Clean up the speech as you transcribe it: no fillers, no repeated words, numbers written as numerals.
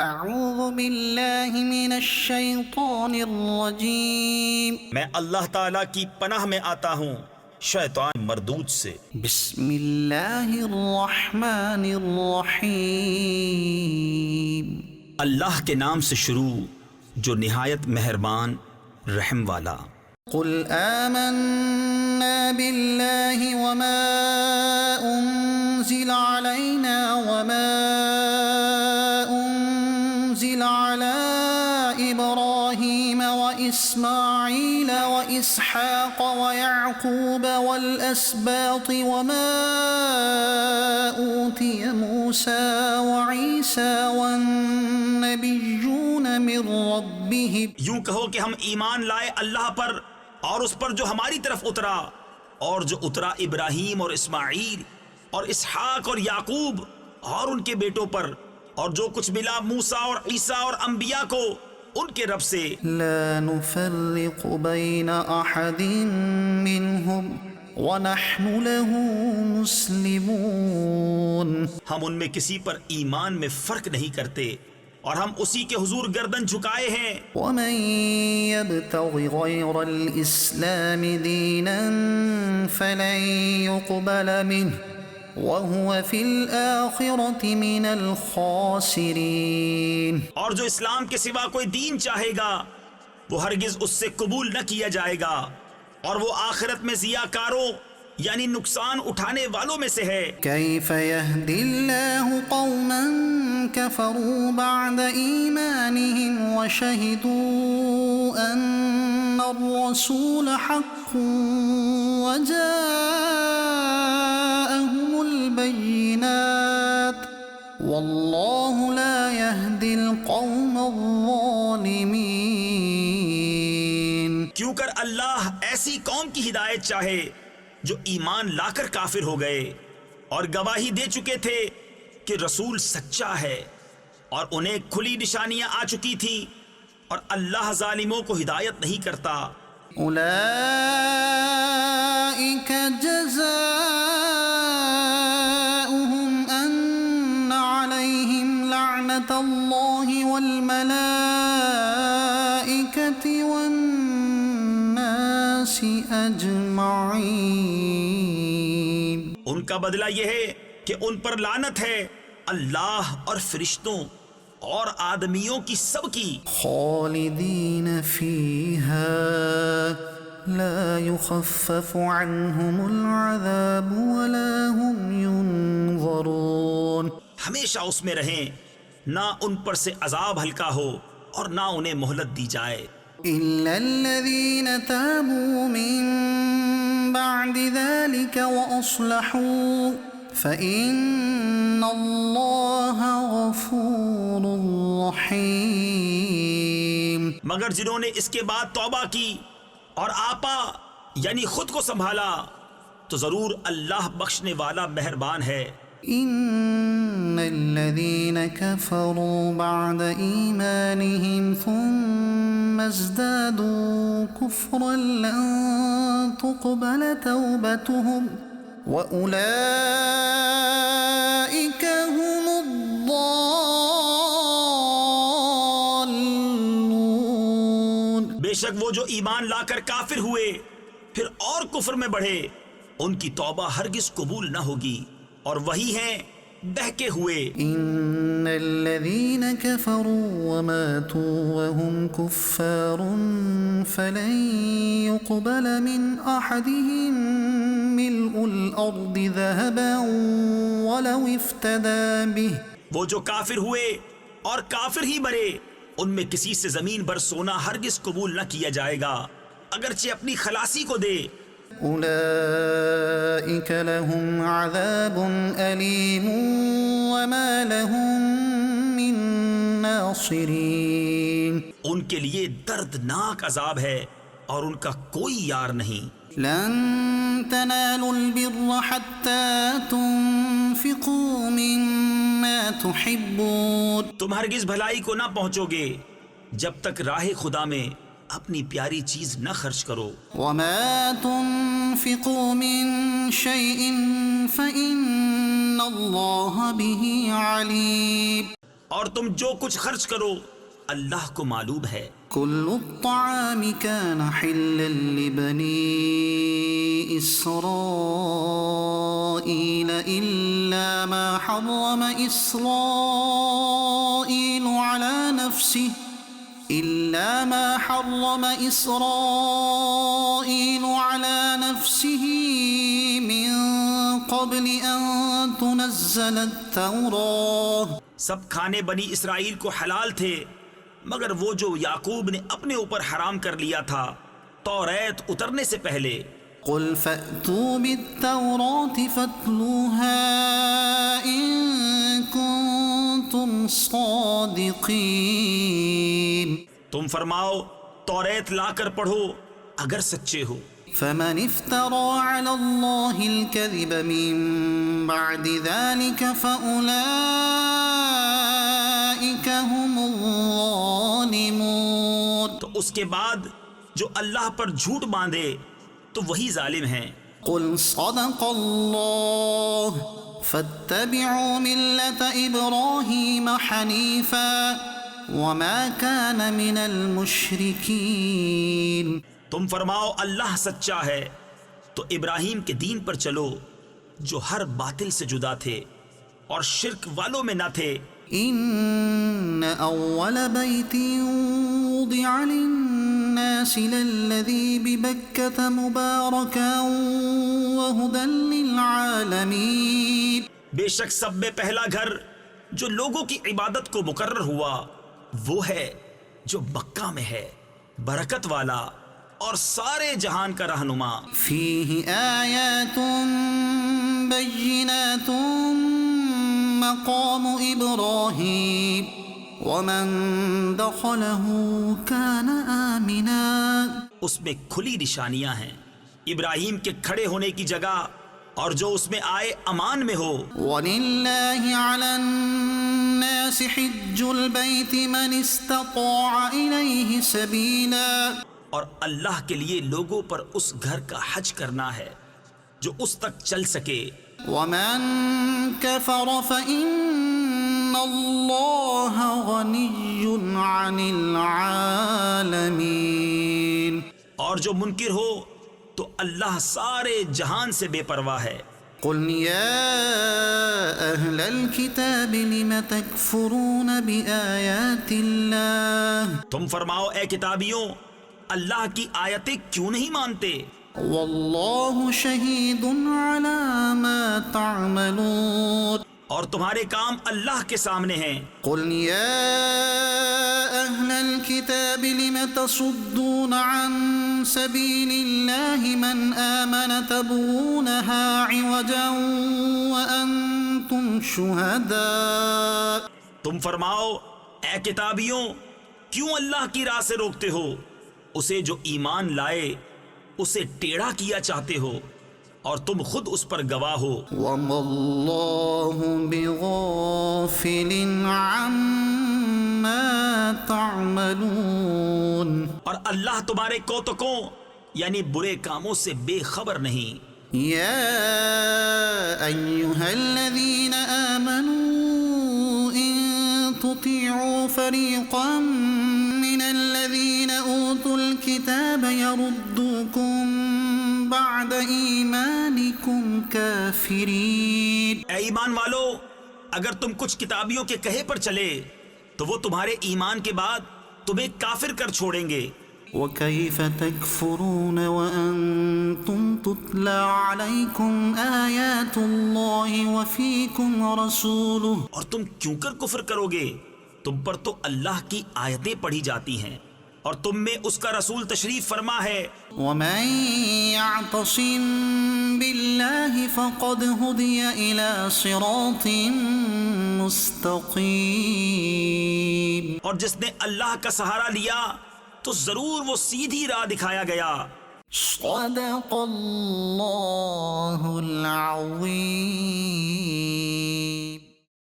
اعوذ باللہ من الشیطان الرجیم، میں اللہ تعالیٰ کی پناہ میں آتا ہوں شیطان مردود سے۔ بسم اللہ الرحمن الرحیم، اللہ کے نام سے شروع جو نہایت مہربان رحم والا۔ قل آمنا باللہ وما انزل علینا وما انزل على ابراہیم واسماعیل واسحاق ویعقوب والاسباط وما اوتی موسیٰ وعیسیٰ والنبیون من ربهم۔ یوں کہو کہ ہم ایمان لائے اللہ پر اور اس پر جو ہماری طرف اترا، اور جو اترا ابراہیم اور اسماعیل اور اسحاق اور یعقوب اور ان کے بیٹوں پر، اور جو کچھ ملا موسیٰ اور عیسیٰ اور انبیاء کو ان کے رب سے، لا نفرق بین احد منهم ونحن له مسلمون۔ ہم ان میں کسی پر ایمان میں فرق نہیں کرتے اور ہم اسی کے حضور گردن جھکائے ہیں۔ ومن يبتغ غير الإسلام دينا فلن يقبل منه وهو في الآخرة من الخاسرين۔ اور جو اسلام کے سوا کوئی دین چاہے گا وہ ہرگز اس سے قبول نہ کیا جائے گا، اور وہ آخرت میں ضیاء کاروں یعنی نقصان اٹھانے والوں میں سے ہے۔ كيف يهدي الله قوما كفروا بعد إيمانهم وشهدوا أن الرسول حق وجاءهم البينات والله لا يهدي القوم الظالمين۔ کیوں کر اللہ ایسی قوم کی ہدایت چاہے جو ایمان لا کر کافر ہو گئے اور گواہی دے چکے تھے کہ رسول سچا ہے، اور انہیں کھلی نشانیاں آ چکی تھیں، اور اللہ ظالموں کو ہدایت نہیں کرتا۔ أولئك جزاؤهم أن عليهم لعنة الله والملائكة والناس أجمعين۔ ان کا بدلہ یہ ہے کہ ان پر لعنت ہے اللہ اور فرشتوں اور آدمیوں کی سب کی، خالدین فیہا لا يخفف عنهم العذاب ولا هم ينظرون۔ ہمیشہ اس میں رہیں، نہ ان پر سے عذاب ہلکا ہو اور نہ انہیں مہلت دی جائے۔ إلا الذين تابوا من بعد ذلك وأصلحوا فإن الله غفور رحيم۔ مگر جنہوں نے اس کے بعد توبہ کی اور آپا یعنی خود کو سنبھالا تو ضرور اللہ بخشنے والا مہربان ہے۔ إن الذين كفروا بعد إيمانهم ثم ازدادوا كفرا لن تقبل توبتهم وأولئك هم الضالون۔ بے شک وہ جو ایمان لا کر کافر ہوئے پھر اور کفر میں بڑھے، ان کی توبہ ہرگز قبول نہ ہوگی، اور وہی ہیں بہکے ہوئے۔ إن الذين كفروا وماتوا وهم كفار فلن يقبل من أحدهم ملء الأرض ذهبا ولو افتدى به۔ وہ جو کافر ہوئے اور کافر ہی مرے، ان میں کسی سے زمین بھر سونا ہرگز قبول نہ کیا جائے گا اگرچہ اپنی خلاصی کو دے۔ أولئك لهم عذاب أليم وما لهم من ناصرين۔ ان کے لیے دردناک عذاب ہے اور ان کا کوئی یار نہیں۔ لن تنالوا البر حتى تنفقوا مما تحبون۔ تم ہرگز بھلائی کو نہ پہنچو گے جب تک راہ خدا میں اپنی پیاری چیز نہ خرچ کرو۔ وما تنفقوا من شيء فإن الله به عليم۔ اور تم جو کچھ خرچ کرو اللہ کو معلوم ہے۔ كل الطعام كان حلا لبني إسرائيل إلا ما حرم إسرائيل على نفسه من قبل أن تنزل التوراة۔ سب کھانے بنی اسرائیل کو حلال تھے مگر وہ جو یعقوب نے اپنے اوپر حرام کر لیا تھا توریت اترنے سے پہلے۔ قل فأتوا بالتوراة فاتلوها إن كنتم صادقين۔ تم فرماؤ توریت لا کر پڑھو اگر سچے ہو۔ فمن افترى على الله الكذب من بعد ذلك فأولئك هم الظالمون۔ تو اس کے بعد جو اللہ پر جھوٹ باندھے تو وہی ظالم ہیں۔ قل صدق الله فاتبعوا ملة إبراهيم حنيفا وما كان من المشركين۔ تم فرماؤ اللہ سچا ہے تو ابراہیم کے دین پر چلو جو ہر باطل سے جدا تھے اور شرک والوں میں نہ تھے۔ إن أول بيت وضع للناس للذي ببكة مباركا وهدى للعالمين۔ بے شک سب میں پہلا گھر جو لوگوں کی عبادت کو مقرر ہوا وہ ہے جو مکہ میں ہے، برکت والا اور سارے جہان کا رہنما۔ فيه آيات بينات مقام إبراهيم ومن دخله كان آمنا۔ اس میں کھلی نشانیاں ہیں ابراہیم کے کھڑے ہونے کی جگہ اور جو اس میں آئے امان میں ہو۔ وَلِلَّهِ عَلَى النَّاسِ حِجُّ الْبَيْتِ مَنِ اسْتَطَاعَ إِلَيْهِ سَبِيلًا۔ اور اللہ کے لیے لوگوں پر اس گھر کا حج کرنا ہے جو اس تک چل سکے۔ وَمَن كَفَرَ فَإِنَّ اللَّهَ غَنِيٌّ عَنِ الْعَالَمِينَ۔ اور جو منکر ہو تو اللہ سارے جہان سے بے پرواہ ہے۔ قُلْ يَا أَهْلَ الْكِتَابِ لِمَ تَكْفُرُونَ بِآيَاتِ اللَّهِ۔ تم فرماؤ اے کتابیوں اللہ کی آیتیں کیوں نہیں مانتے؟ وَاللَّهُ شَهِيدٌ عَلَى مَا تَعْمَلُونَ۔ اور تمہارے کام اللہ کے سامنے ہیں۔ قُلْ يَا أَهْلَ الْكِتَابِ لِمَ تَصُدُّونَ عَن سَبِيلِ اللَّهِ مَنْ آمَنَ تَبْغُونَهَا عِوَجًا وَأَنْتُمْ شُهَدَاءُ۔ تم فرماؤ اے کتابیوں کیوں اللہ کی راہ سے روکتے ہو اسے جو ایمان لائے اسے ٹیڑھا کیا چاہتے ہو اور تم خود اس پر گواہ ہو۔ وَمَا اللَّهُ بِغَافِلٍ عَمَّا تَعْمَلُونَ۔ اور اللہ تمہارے کوتکوں یعنی برے کاموں سے بے خبر نہیں۔ يَا أَيُّهَا الَّذِينَ آمَنُوا إِن تُطِيعُوا فَرِيقًا مِّنَ الَّذِينَ أُوتُوا الْكِتَابَ يَرُدُّوكُم بَعْدَ إِيمَانِكُمْ كَافِرِينَ۔ اے ایمان والو اگر تم کچھ کتابیوں کے کہے پر چلے تو وہ تمہارے ایمان کے بعد تمہیں کافر کر چھوڑیں گے۔ وَكَيْفَ تَكْفُرُونَ وَأَنْتُمْ تُتْلَى عَلَيْكُمْ آيَاتُ اللَّهِ وَفِيكُمْ رَسُولُهُ۔ اور تم کیوں کر کفر کرو گے تم پر تو اللہ کی آیتیں پڑھی جاتی ہیں اور تم میں اس کا رسول تشریف فرما ہے۔ وَمَن يَعْتَصِم بِاللَّهِ فَقَدْ هُدِيَ إِلَى صِرَاطٍ مُسْتَقِيمٍ۔ اور جس نے اللہ کا سہارا لیا تو ضرور وہ سیدھی راہ دکھایا گیا۔ صدق اللہ العظیم۔